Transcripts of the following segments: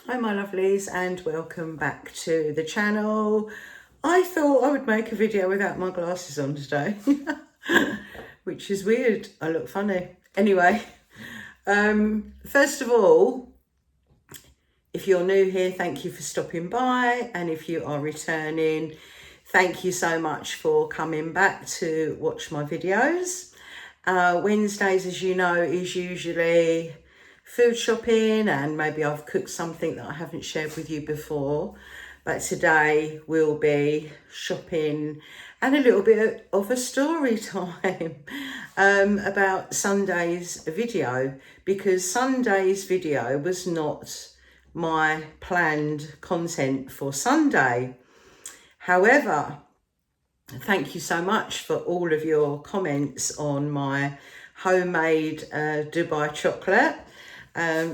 Hi my lovelies, and welcome back to the channel. I thought I would make a video without my glasses on today, which is weird. I look funny. Anyway, first of all, if you're new here, thank you for stopping by, and if you are returning, thank you so much for coming back to watch my videos. Wednesdays, as you know, is usually food shopping, and maybe I've cooked something that I haven't shared with you before, but today will be shopping and a little bit of a story time about Sunday's video, because Sunday's video was not my planned content for Sunday. However, thank you so much for all of your comments on my homemade Dubai chocolate.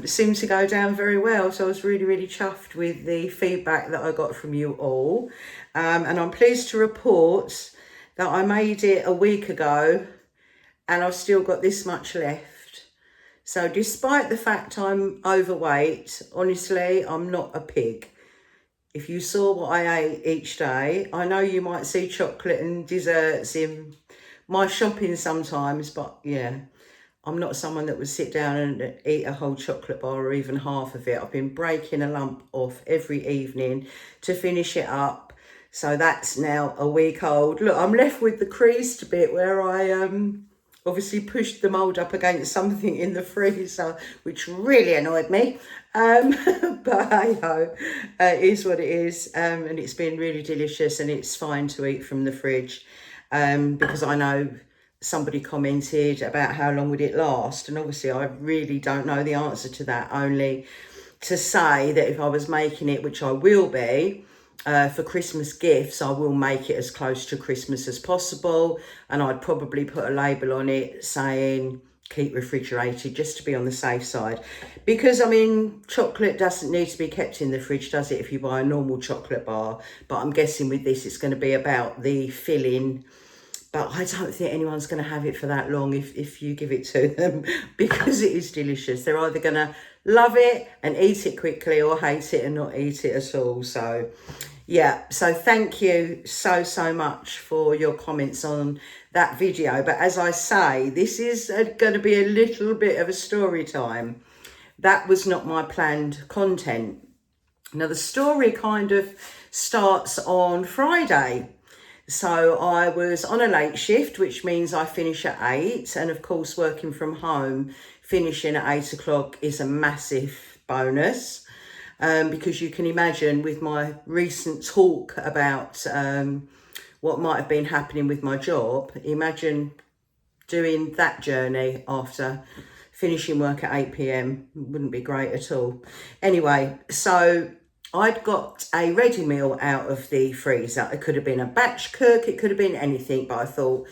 Seemed to go down very well, so I was really chuffed with the feedback that I got from you all, and I'm pleased to report that I made it a week ago and I've still got this much left. So despite the fact I'm overweight, honestly, I'm not a pig. If you saw what I ate each day, I know you might see chocolate and desserts in my shopping sometimes, but yeah, I'm not someone that would sit down and eat a whole chocolate bar or even half of it. I've been breaking a lump off every evening to finish it up. So that's now a week old. Look, I'm left with the creased bit where I obviously pushed the mould up against something in the freezer, which really annoyed me. But hey ho, it is what it is. And it's been really delicious, and it's fine to eat from the fridge, because I know somebody commented about how long would it last, and obviously I really don't know the answer to that, only to say that if I was making it, which I will be, for Christmas gifts, I will make it as close to Christmas as possible, and I'd probably put a label on it saying keep refrigerated, just to be on the safe side, because I mean, chocolate doesn't need to be kept in the fridge, does it, if you buy a normal chocolate bar? But I'm guessing with this it's going to be about the filling. But I don't think anyone's going to have it for that long if you give it to them, because it is delicious. They're either going to love it and eat it quickly, or hate it and not eat it at all. So yeah, so thank you so much for your comments on that video. But as I say, this is going to be a little bit of a story time. That was not my planned content. Now the story kind of starts on Friday. So I was on a late shift, which means I finish at 8. And of course, working from home, finishing at 8 o'clock is a massive bonus. Because you can imagine, with my recent talk about what might have been happening with my job, imagine doing that journey after finishing work at 8 p.m. Wouldn't be great at all. Anyway, so I'd got a ready meal out of the freezer. It could have been a batch cook, it could have been anything, but I thought,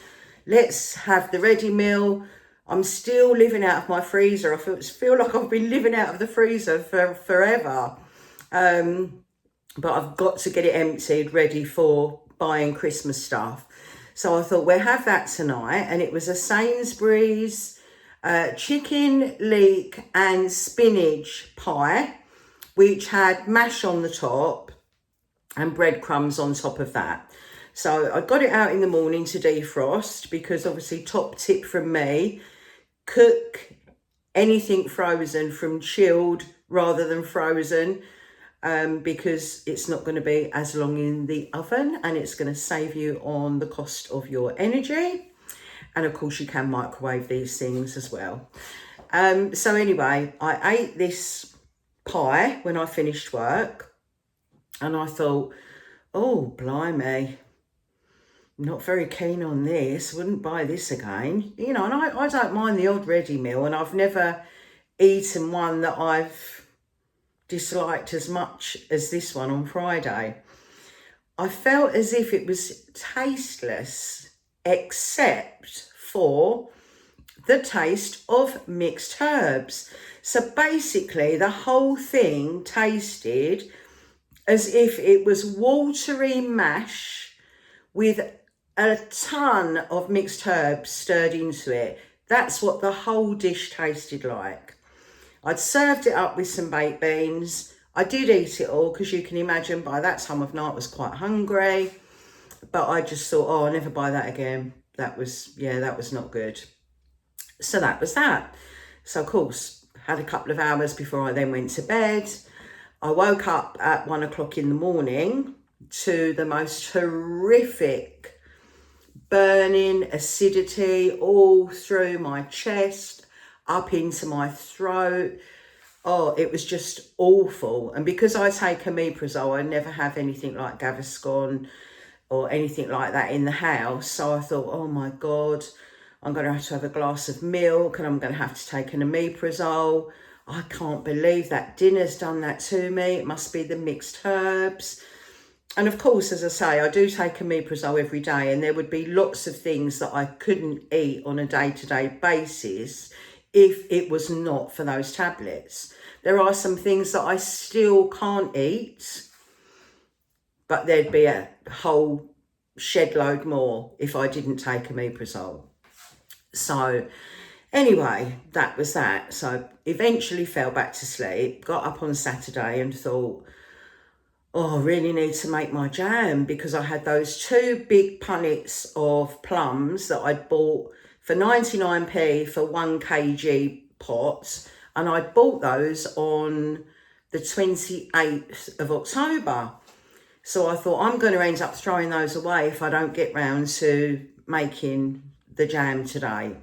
let's have the ready meal. I'm still living out of my freezer. I feel like I've been living out of the freezer for forever. But I've got to get it emptied, ready for buying Christmas stuff. So I thought, we'll have that tonight. And it was a Sainsburys chicken, leek and spinach pie, which had mash on the top and breadcrumbs on top of that. So I got it out in the morning to defrost, because obviously, top tip from me, cook anything frozen from chilled rather than frozen, because it's not going to be as long in the oven, and it's going to save you on the cost of your energy. And of course, you can microwave these things as well. So anyway, I ate this pie when I finished work, and I thought, oh blimey, not very keen on this, wouldn't buy this again, you know. And I don't mind the odd ready meal, and I've never eaten one that I've disliked as much as this one on Friday. I felt as if it was tasteless, except for the taste of mixed herbs. So basically, the whole thing tasted as if it was watery mash with a ton of mixed herbs stirred into it. That's what the whole dish tasted like. I'd served it up with some baked beans. I did eat it all because you can imagine by that time of night I was quite hungry. But I just thought, oh, I'll never buy that again. That was not good. So that was that. So of course, had a couple of hours before I then went to bed. I woke up at 1 o'clock in the morning to the most horrific burning acidity all through my chest, up into my throat. Oh, it was just awful. And because I take omeprazole, I never have anything like Gaviscon or anything like that in the house. So I thought, oh my God, I'm going to have a glass of milk and I'm going to have to take an omeprazole. I can't believe that dinner's done that to me. It must be the mixed herbs. And of course, as I say, I do take omeprazole every day, and there would be lots of things that I couldn't eat on a day-to-day basis if it was not for those tablets. There are some things that I still can't eat, but there'd be a whole shed load more if I didn't take omeprazole. So anyway, that was that. So eventually fell back to sleep, got up on Saturday and thought, oh, I really need to make my jam, because I had those 2 big punnets of plums that I'd bought for 99p for 1 kg pot, and I'd bought those on the 28th of October. So I thought, I'm going to end up throwing those away if I don't get round to making the jam today.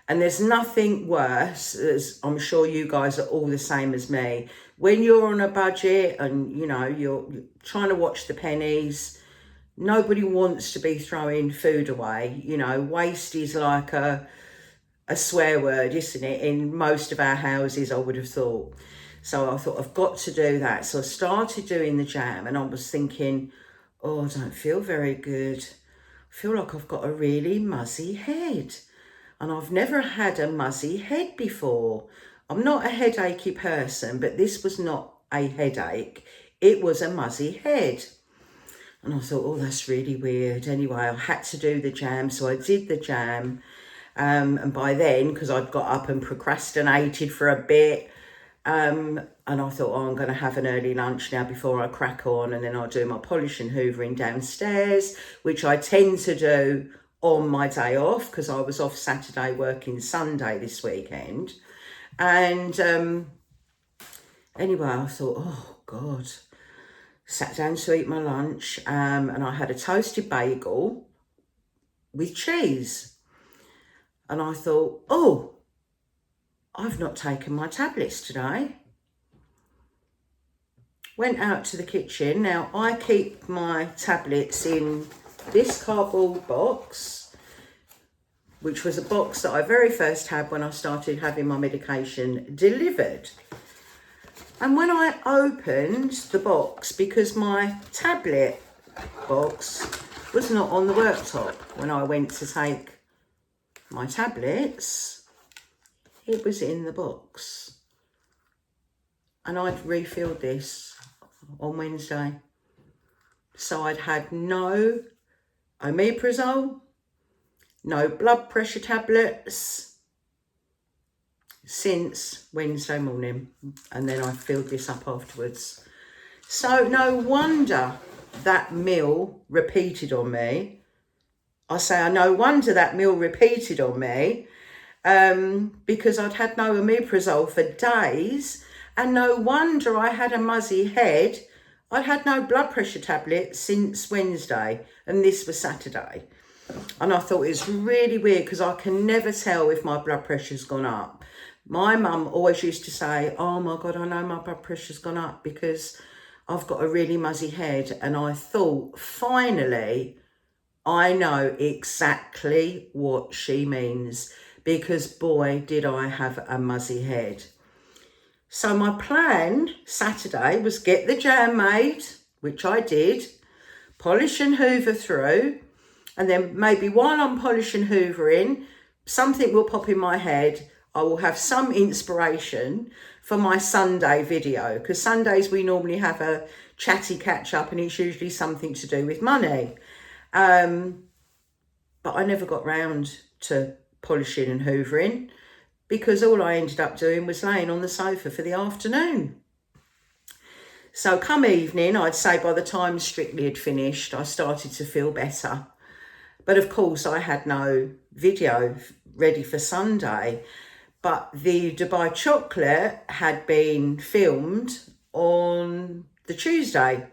And there's nothing worse, as I'm sure you guys are all the same as me, when you're on a budget and, you know, you're trying to watch the pennies. Nobody wants to be throwing food away. You know, waste is like a swear word, isn't it? In most of our houses, I would have thought. So I thought, I've got to do that. So I started doing the jam, and I was thinking, oh, I don't feel very good. I feel like I've got a really muzzy head. And I've never had a muzzy head before. I'm not a headachy person, but this was not a headache. It was a muzzy head. And I thought, oh, that's really weird. Anyway, I had to do the jam. So I did the jam. And by then, because I'd got up and procrastinated for a bit, and I thought, oh, I'm going to have an early lunch now before I crack on. And then I'll do my polish and hoovering downstairs, which I tend to do on my day off, because I was off Saturday working Sunday this weekend. And anyway, I thought, oh God, sat down to eat my lunch, and I had a toasted bagel with cheese. And I thought, oh, I've not taken my tablets today. Went out to the kitchen. Now, I keep my tablets in this cardboard box, which was a box that I very first had when I started having my medication delivered. And when I opened the box, because my tablet box was not on the worktop when I went to take my tablets, it was in the box. And I'd refilled this on Wednesday. So I'd had no omeprazole, no blood pressure tablets since Wednesday morning, and then I filled this up afterwards. So no wonder that meal repeated on me. No wonder that meal repeated on me, because I'd had no omeprazole for days, and no wonder I had a muzzy head. I'd had no blood pressure tablets since Wednesday, and this was Saturday. And I thought it's really weird, because I can never tell if my blood pressure's gone up. My mum always used to say, oh my God, I know my blood pressure's gone up because I've got a really muzzy head. And I thought, finally, I know exactly what she means, because boy, did I have a muzzy head. So my plan Saturday was get the jam made, which I did, polish and hoover through, and then maybe while I'm polish and hoovering, something will pop in my head. I will have some inspiration for my Sunday video, because Sundays we normally have a chatty catch up, and it's usually something to do with money. But I never got round to polishing and hoovering, because all I ended up doing was laying on the sofa for the afternoon. So come evening, I'd say by the time Strictly had finished, I started to feel better. But of course, I had no video ready for Sunday. But the Dubai chocolate had been filmed on the Tuesday.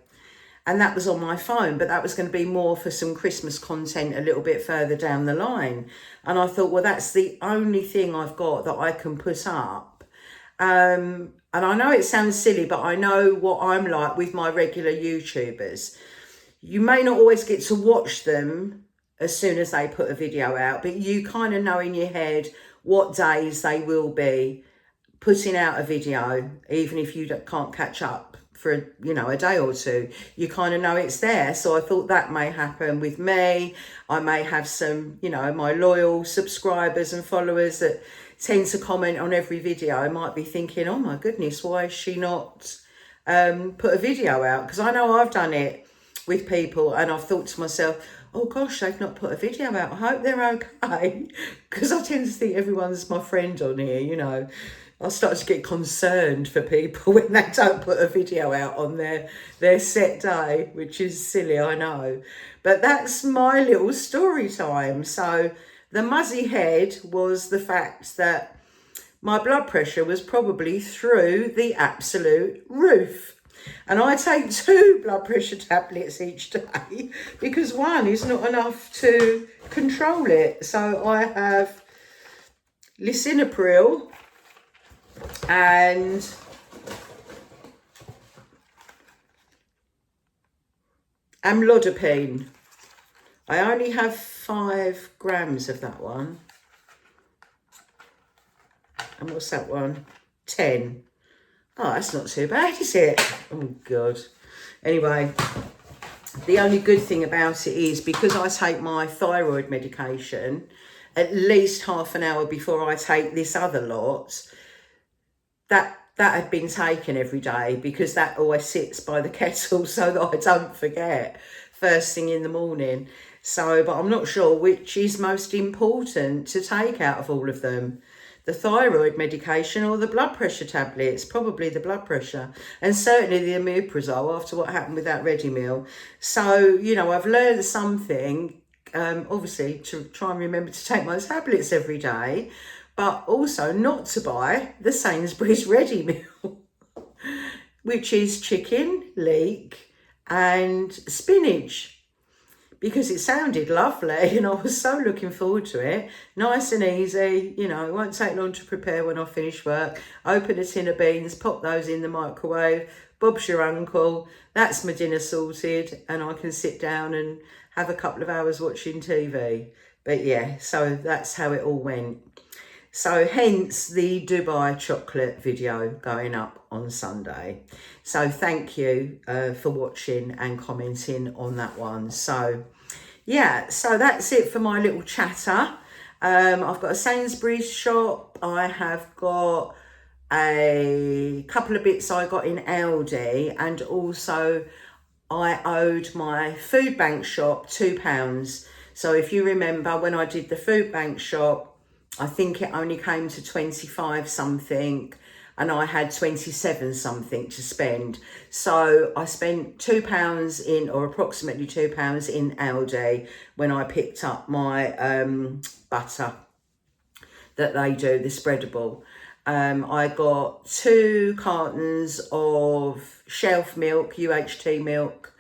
And that was on my phone, but that was going to be more for some Christmas content a little bit further down the line. And I thought, well, that's the only thing I've got that I can put up. And I know it sounds silly, but I know what I'm like with my regular YouTubers. You may not always get to watch them as soon as they put a video out, but you kind of know in your head what days they will be putting out a video, even if you can't catch up for, a day or two. You kind of know it's there. So I thought that may happen with me. I may have some, my loyal subscribers and followers that tend to comment on every video. I might be thinking, oh my goodness, why is she not put a video out? Because I know I've done it with people and I've thought to myself, oh gosh, they've not put a video out. I hope they're okay. Because I tend to think everyone's my friend on here, I start to get concerned for people when they don't put a video out on their set day, which is silly, I know. But that's my little story time. So the muzzy head was the fact that my blood pressure was probably through the absolute roof. And I take 2 blood pressure tablets each day because 1 is not enough to control it. So I have lisinopril and amlodipine. I only have 5 grams of that one. And what's that one? 10. Oh, that's not too bad, is it? Oh, God. Anyway, the only good thing about it is because I take my thyroid medication at least half an hour before I take this other lot, that had been taken every day because that always sits by the kettle so that I don't forget first thing in the morning. So, but I'm not sure which is most important to take out of all of them. The thyroid medication or the blood pressure tablets, probably the blood pressure, and certainly the omeprazole after what happened with that ready meal. So, I've learned something, obviously, to try and remember to take my tablets every day, but also not to buy the Sainsburys ready meal, which is chicken, leek, and spinach. Because it sounded lovely and I was so looking forward to it. Nice and easy, it won't take long to prepare when I finish work. Open a tin of beans, pop those in the microwave. Bob's your uncle. That's my dinner sorted and I can sit down and have a couple of hours watching TV. But yeah, so that's how it all went. So hence the Dubai chocolate video going up on Sunday. So thank you for watching and commenting on that one. So yeah, so that's it for my little chatter. I've got a Sainsburys shop. I have got a couple of bits I got in Aldi, and also I owed my food bank shop £2. So if you remember when I did the food bank shop, I think it only came to 25 something and I had 27 something to spend. So I spent £2 in, or approximately £2 in Aldi when I picked up my butter that they do, the spreadable. I got 2 cartons of shelf milk, UHT milk,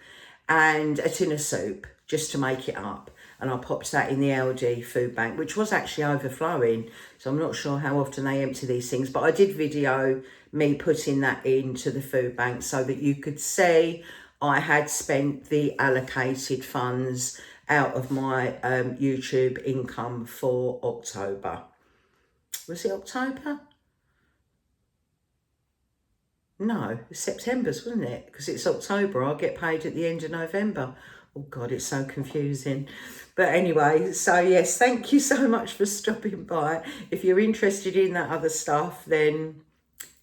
and a tin of soup just to make it up. And I popped that in the Aldi food bank, which was actually overflowing. So I'm not sure how often they empty these things, but I did video me putting that into the food bank so that you could see I had spent the allocated funds out of my YouTube income for October. Was it October? No, it's September's, wasn't it? Because it's October, I'll get paid at the end of November. Oh God, it's so confusing. But anyway, so yes, thank you so much for stopping by. If you're interested in that other stuff, then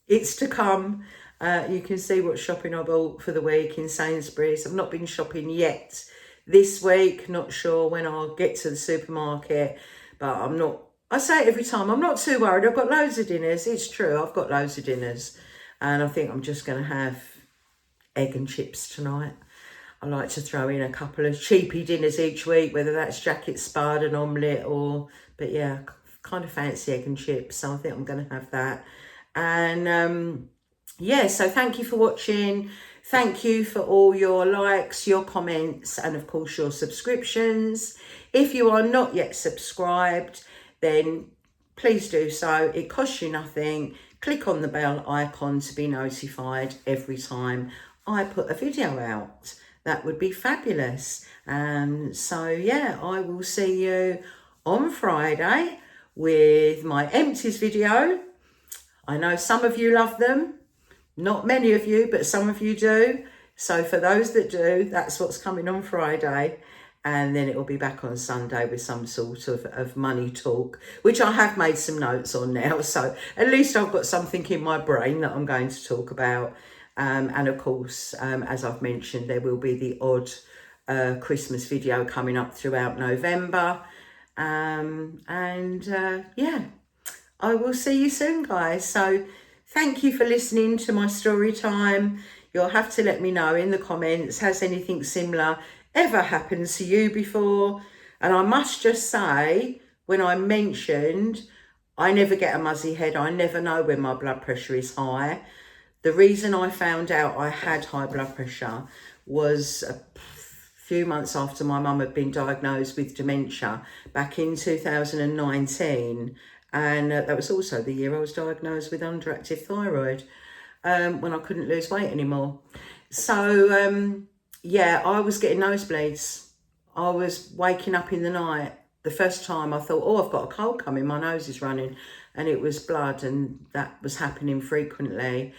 it's to come. You can see what shopping I bought for the week in Sainsbury's. I've not been shopping yet this week. Not sure when I'll get to the supermarket, but I'm not, I say it every time, I'm not too worried. I've got loads of dinners. It's true, I've got loads of dinners. And I think I'm just going to have egg and chips tonight. I like to throw in a couple of cheapy dinners each week, whether that's jacket spud, an omelette, or, but yeah, kind of fancy egg and chips. So I think I'm going to have that. And yeah, so thank you for watching. Thank you for all your likes, your comments, and of course your subscriptions. If you are not yet subscribed, then please do so. It costs you nothing. Click on the bell icon to be notified every time I put a video out. That would be fabulous. So yeah, I will see you on Friday with my empties video. I know some of you love them. Not many of you, but some of you do. So for those that do, that's what's coming on Friday. And then it will be back on Sunday with some sort of money talk, which I have made some notes on now. So at least I've got something in my brain that I'm going to talk about. And of course, as I've mentioned, there will be the odd Christmas video coming up throughout November. Yeah, I will see you soon, guys. So thank you for listening to my story time. You'll have to let me know in the comments, has anything similar ever happened to you before? And I must just say, when I mentioned I never get a muzzy head, I never know when my blood pressure is high. The reason I found out I had high blood pressure was a few months after my mum had been diagnosed with dementia back in 2019. And that was also the year I was diagnosed with underactive thyroid, when I couldn't lose weight anymore. So, yeah, I was getting nosebleeds. I was waking up in the night. The first time I thought, oh, I've got a cold coming, my nose is running. And it was blood, and that was happening frequently.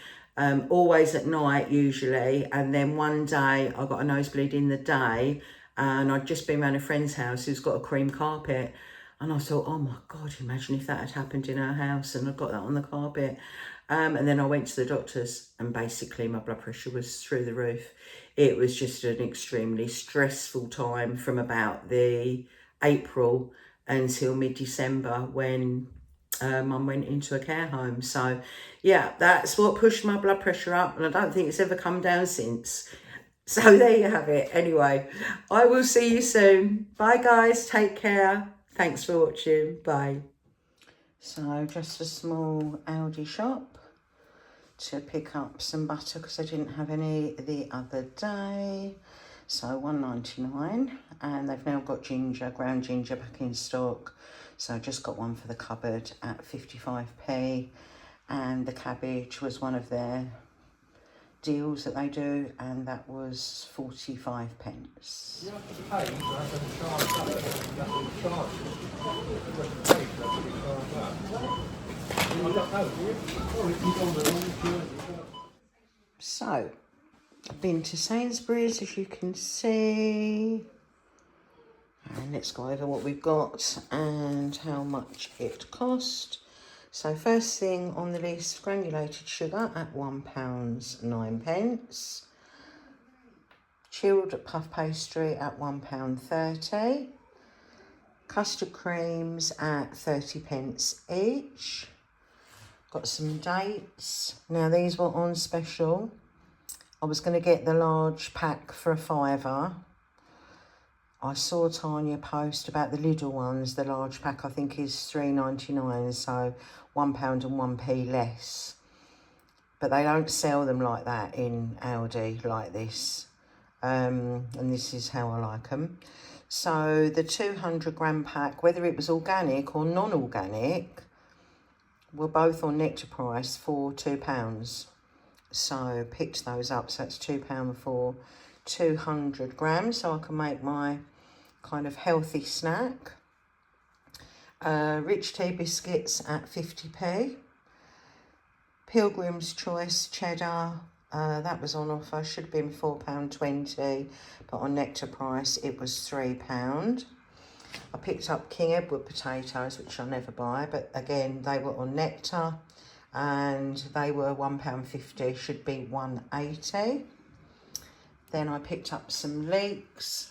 Always at night, usually. And then one day I got a nosebleed in the day, and I'd just been around a friend's house who's got a cream carpet. And I thought, oh my God, imagine if that had happened in our house and I got that on the carpet. And then I went to the doctors, and basically my blood pressure was through the roof. It was just an extremely stressful time from about the April until mid-December when Mum went into a care home. So yeah, that's what pushed my blood pressure up, and I don't think it's ever come down since. So there you have it. Anyway, I will see you soon. Bye guys, take care. Thanks for watching. Bye. So just a small Aldi shop to pick up some butter because I didn't have any the other day. So £1.99, and they've now got ginger, ground ginger back in stock. So I just got one for the cupboard at 55p, and the cabbage was one of their deals that they do, and that was 45 pence. You have to pay to have them charged up. You have to charge them. You have to pay to have them charged up. You don't know, do you? Or if you don't know, So, I've been to Sainsburys, as you can see. And let's go over what we've got and how much it cost. So first thing on the list, granulated sugar at £1.09. Chilled puff pastry at £1.30. Custard creams at 30p each. Got some dates. Now these were on special. I was going to get the large pack for £5. I saw Tanya post about the Lidl ones. The large pack I think is £3.99, so £1 and 1p less. But they don't sell them like that in Aldi like this. And this is how I like them. So the 200g pack, whether it was organic or non-organic, were both on Nectar price for £2. So picked those up. So it's £2 for 200g, so I can make my kind of healthy snack. Rich tea biscuits at 50p. Pilgrim's Choice cheddar, that was on offer, should have been £4.20, but on Nectar price it was £3. I picked up King Edward potatoes, which I never buy, but again they were on Nectar, and they were £1.50, should be £1.80. Then I picked up some leeks,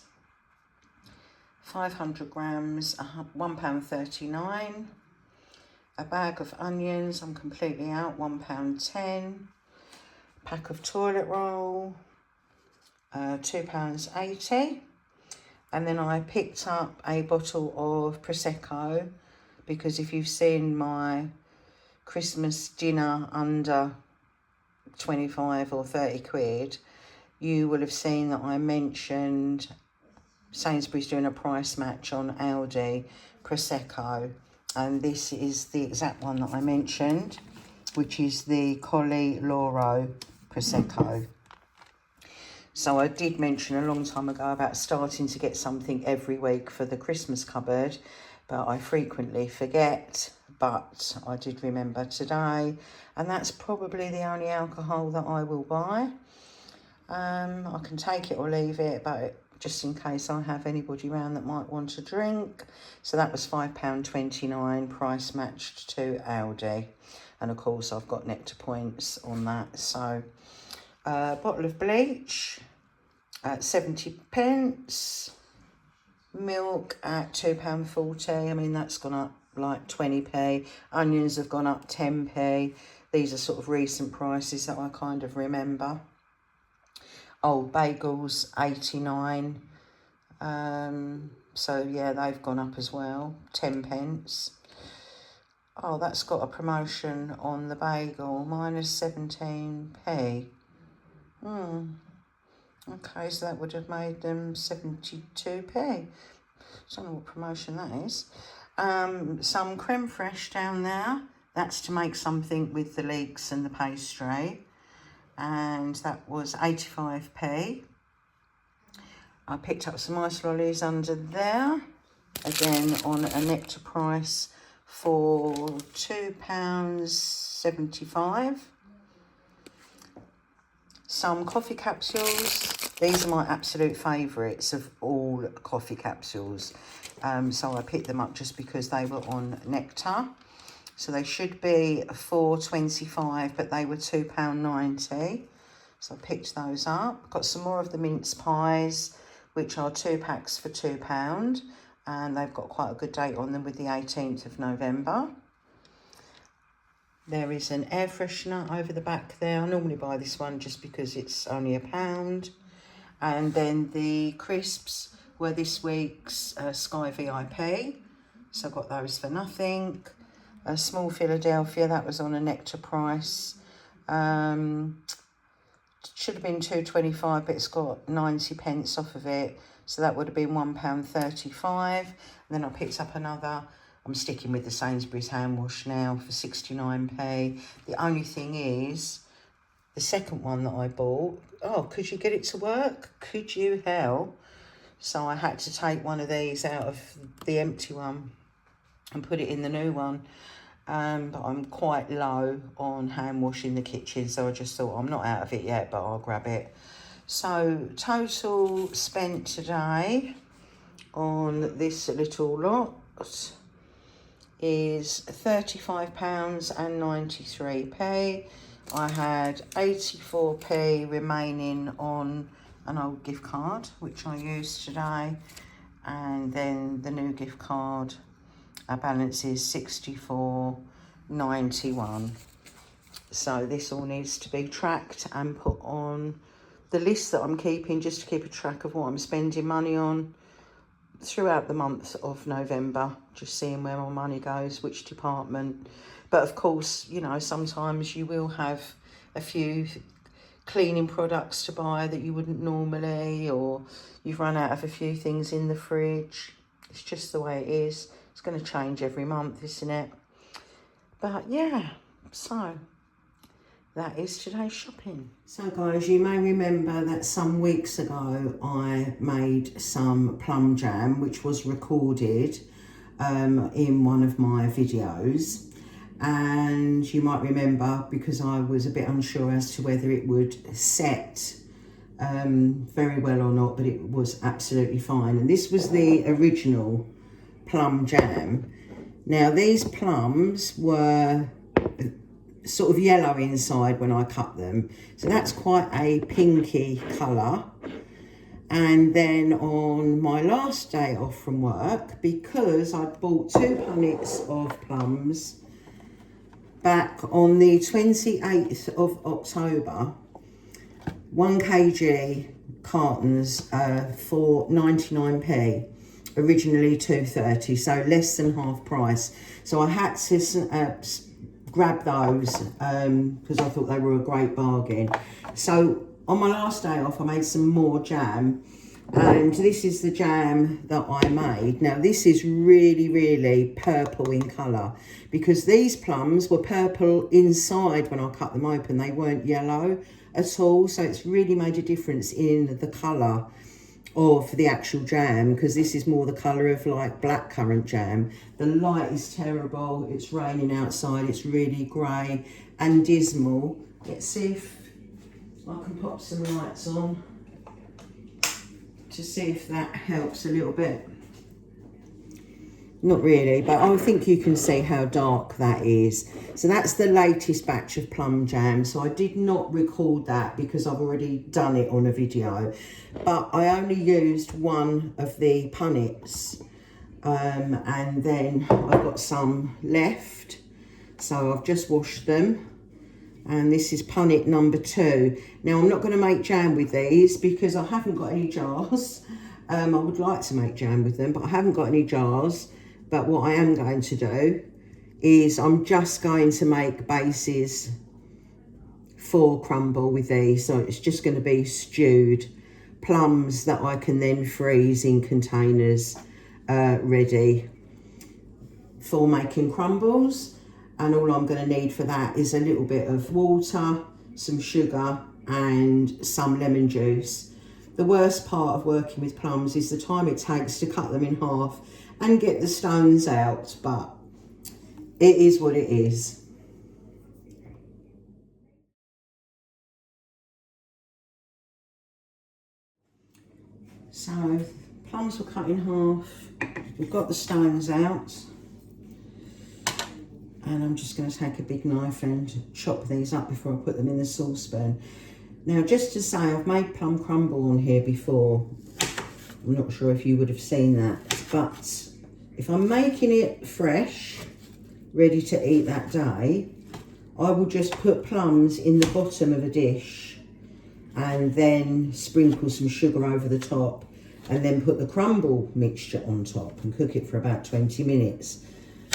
500 grams, £1.39. A bag of onions, I'm completely out, £1.10. Pack of toilet roll, £2.80. And then I picked up a bottle of Prosecco, because if you've seen my Christmas dinner under 25 or 30 quid, you will have seen that I mentioned Sainsburys doing a price match on Aldi Prosecco, and this is the exact one that I mentioned, which is the Colli Loro Prosecco. So I did mention a long time ago about starting to get something every week for the Christmas cupboard, but I frequently forget, but I did remember today, and that's probably the only alcohol that I will buy. I can take it or leave it, but just in case I have anybody around that might want a drink. So that was £5.29, price matched to Aldi. And of course I've got Nectar points on that. So bottle of bleach at 70p. Milk at £2.40. I mean, that's gone up like 20p. Onions have gone up 10p. These are sort of recent prices that I kind of remember. Oh, bagels 89. So yeah, they've gone up as well, 10p. Oh, that's got a promotion on the bagel, minus 17p. Okay, so that would have made them 72p. I don't know what promotion that is. Some creme fraiche down there. That's to make something with the leeks and the pastry. And that was 85p. I picked up some ice lollies under there. Again, on a Nectar price for £2.75. Some coffee capsules. These are my absolute favourites of all coffee capsules. So I picked them up just because they were on Nectar. So they should be £4.25, but they were £2.90. So I picked those up. Got some more of the mince pies, which are 2 packs for £2. And they've got quite a good date on them with the 18th of November. There is an air freshener over the back there. I normally buy this one just because it's only £1. And then the crisps were this week's Sky VIP. So I got those for nothing. A small Philadelphia, that was on a Nectar price. Should have been £2.25, but it's got 90p off of it. So that would have been £1.35. And then I picked up another, I'm sticking with the Sainsburys hand wash now, for 69p. The only thing is, the second one that I bought, oh, could you get it to work? Could you hell? So I had to take one of these out of the empty one and put it in the new one. But I'm quite low on hand wash in the kitchen, so I just thought I'm not out of it yet, but I'll grab it. So total spent today on this little lot is £35.93. I had 84p remaining on an old gift card, which I used today, and then the new gift card, our balance is £64.91. So this all needs to be tracked and put on the list that I'm keeping, just to keep a track of what I'm spending money on throughout the month of November, just seeing where my money goes, which department. But of course, you know, sometimes you will have a few cleaning products to buy that you wouldn't normally, or you've run out of a few things in the fridge. It's just the way it is. It's going to change every month, isn't it? But yeah, so that is today's shopping. So guys, you may remember that some weeks ago I made some plum jam, which was recorded in one of my videos. And you might remember, because I was a bit unsure as to whether it would set very well or not, but it was absolutely fine. And this was the original plum jam. Now these plums were sort of yellow inside when I cut them, so that's quite a pinky colour. And then on my last day off from work, because I bought 2 punnets of plums back on the 28th of October, 1 kg cartons for 99p, originally 2.30, so less than half price. So I had to grab those because I thought they were a great bargain. So on my last day off, I made some more jam, and this is the jam that I made. Now this is really, really purple in colour, because these plums were purple inside when I cut them open. They weren't yellow at all, so it's really made a difference in the colour of the actual jam, because this is more the colour of like blackcurrant jam. The light is terrible, it's raining outside, it's really grey and dismal. Let's see if I can pop some lights on to see if that helps a little bit. Not really, but I think you can see how dark that is. So that's the latest batch of plum jam. So I did not record that because I've already done it on a video. But I only used one of the punnets. And then I've got some left. So I've just washed them. And this is punnet number 2. Now I'm not going to make jam with these because I haven't got any jars. I would like to make jam with them, but I haven't got any jars. But what I am going to do is I'm just going to make bases for crumble with these. So it's just going to be stewed plums that I can then freeze in containers ready for making crumbles. And all I'm going to need for that is a little bit of water, some sugar and some lemon juice. The worst part of working with plums is the time it takes to cut them in half and get the stones out, but it is what it is. So plums were cut in half, we've got the stones out, and I'm just going to take a big knife and chop these up before I put them in the saucepan. Now just to say, I've made plum crumble on here before. I'm not sure if you would have seen that, but if I'm making it fresh, ready to eat that day, I will just put plums in the bottom of a dish and then sprinkle some sugar over the top and then put the crumble mixture on top and cook it for about 20 minutes.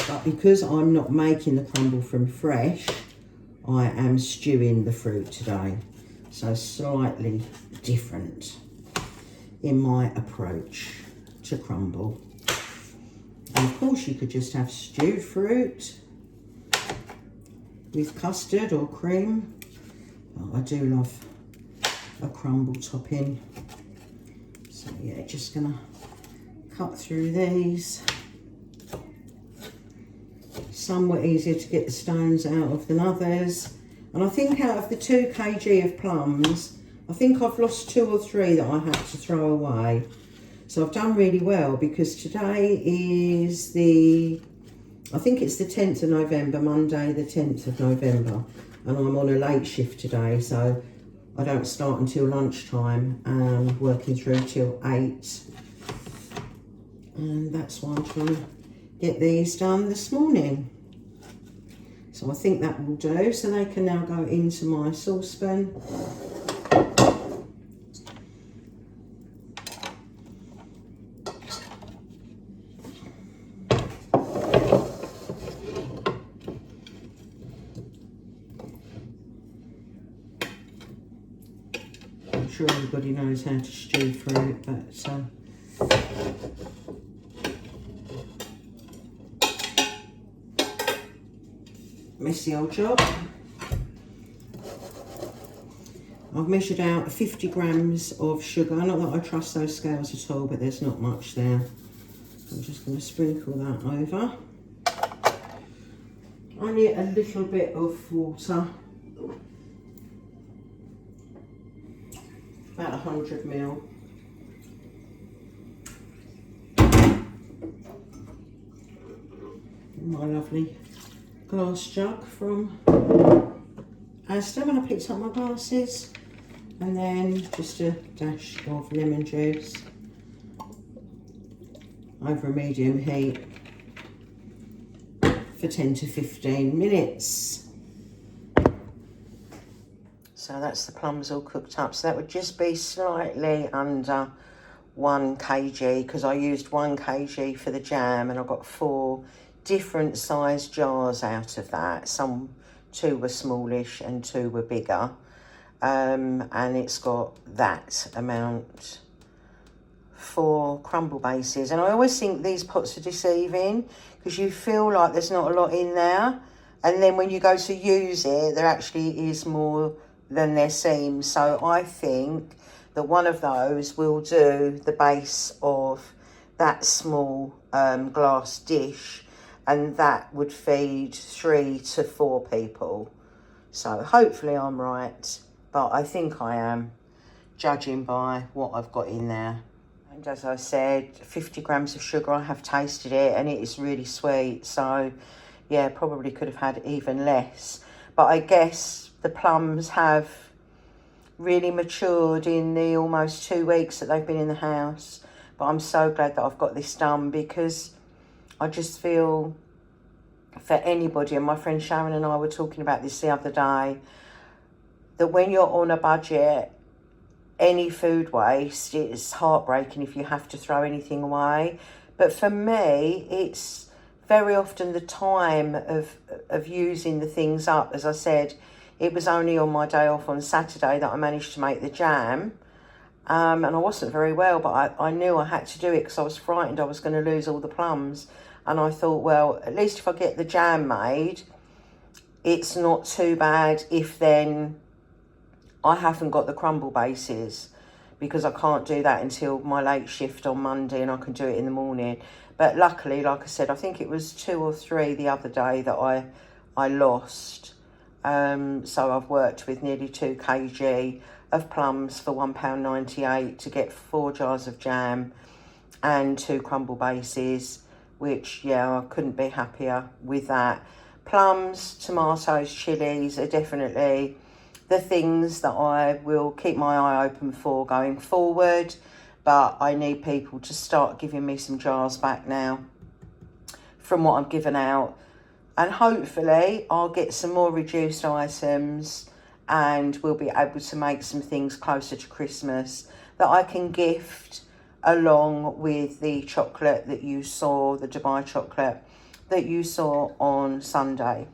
But because I'm not making the crumble from fresh, I am stewing the fruit today. So slightly different in my approach to crumble. And of course you could just have stewed fruit with custard or cream. Oh, I do love a crumble topping. So yeah, just gonna cut through these. Some were easier to get the stones out of than others. And I think out of the 2 kg of plums, I think I've lost 2 or 3 that I had to throw away. So I've done really well, because today is I think it's the 10th of November, Monday the 10th of November. And I'm on a late shift today, so I don't start until lunchtime, and working through till 8. And that's why I'm trying to get these done this morning. So I think that will do. So they can now go into my saucepan. I'm sure everybody knows how to stew fruit, but messy old job. I've measured out 50 grams of sugar. Not that I trust those scales at all, but there's not much there. I'm just going to sprinkle that over. Only a little bit of water. About 100 ml. My lovely glass jug from Asda when I picked up my glasses, and then just a dash of lemon juice over a medium heat for 10 to 15 minutes. So that's the plums all cooked up. So that would just be slightly under 1 kg, because I used 1 kg for the jam, and I got 4 different size jars out of that. 2 were smallish and 2 were bigger. And it's got that amount for crumble bases. And I always think these pots are deceiving, because you feel like there's not a lot in there, and then when you go to use it, there actually is more than there seems. So I think that one of those will do the base of that small glass dish, and that would feed 3 to 4 people. So hopefully I'm right, but I think I am, judging by what I've got in there. And as I said, 50 grams of sugar. I have tasted it and it is really sweet. So yeah, probably could have had even less. But I guess the plums have really matured in the almost 2 weeks that they've been in the house. But I'm so glad that I've got this done, because I just feel for anybody, and my friend Sharon and I were talking about this the other day, that when you're on a budget, any food waste, it's heartbreaking if you have to throw anything away. But for me, it's very often the time of using the things up. As I said, it was only on my day off on Saturday that I managed to make the jam. And I wasn't very well, but I knew I had to do it because I was frightened I was going to lose all the plums. And I thought, well, at least if I get the jam made, it's not too bad if then I haven't got the crumble bases, because I can't do that until my late shift on Monday, and I can do it in the morning. But luckily, like I said, I think it was 2 or 3 the other day that I lost. So I've worked with nearly 2 kg of plums for £1.98 to get 4 jars of jam and 2 crumble bases, which, yeah, I couldn't be happier with that. Plums, tomatoes, chilies are definitely the things that I will keep my eye open for going forward. But I need people to start giving me some jars back now from what I've given out. And hopefully I'll get some more reduced items, and we'll be able to make some things closer to Christmas that I can gift along with the chocolate that you saw, the Dubai chocolate that you saw on Sunday.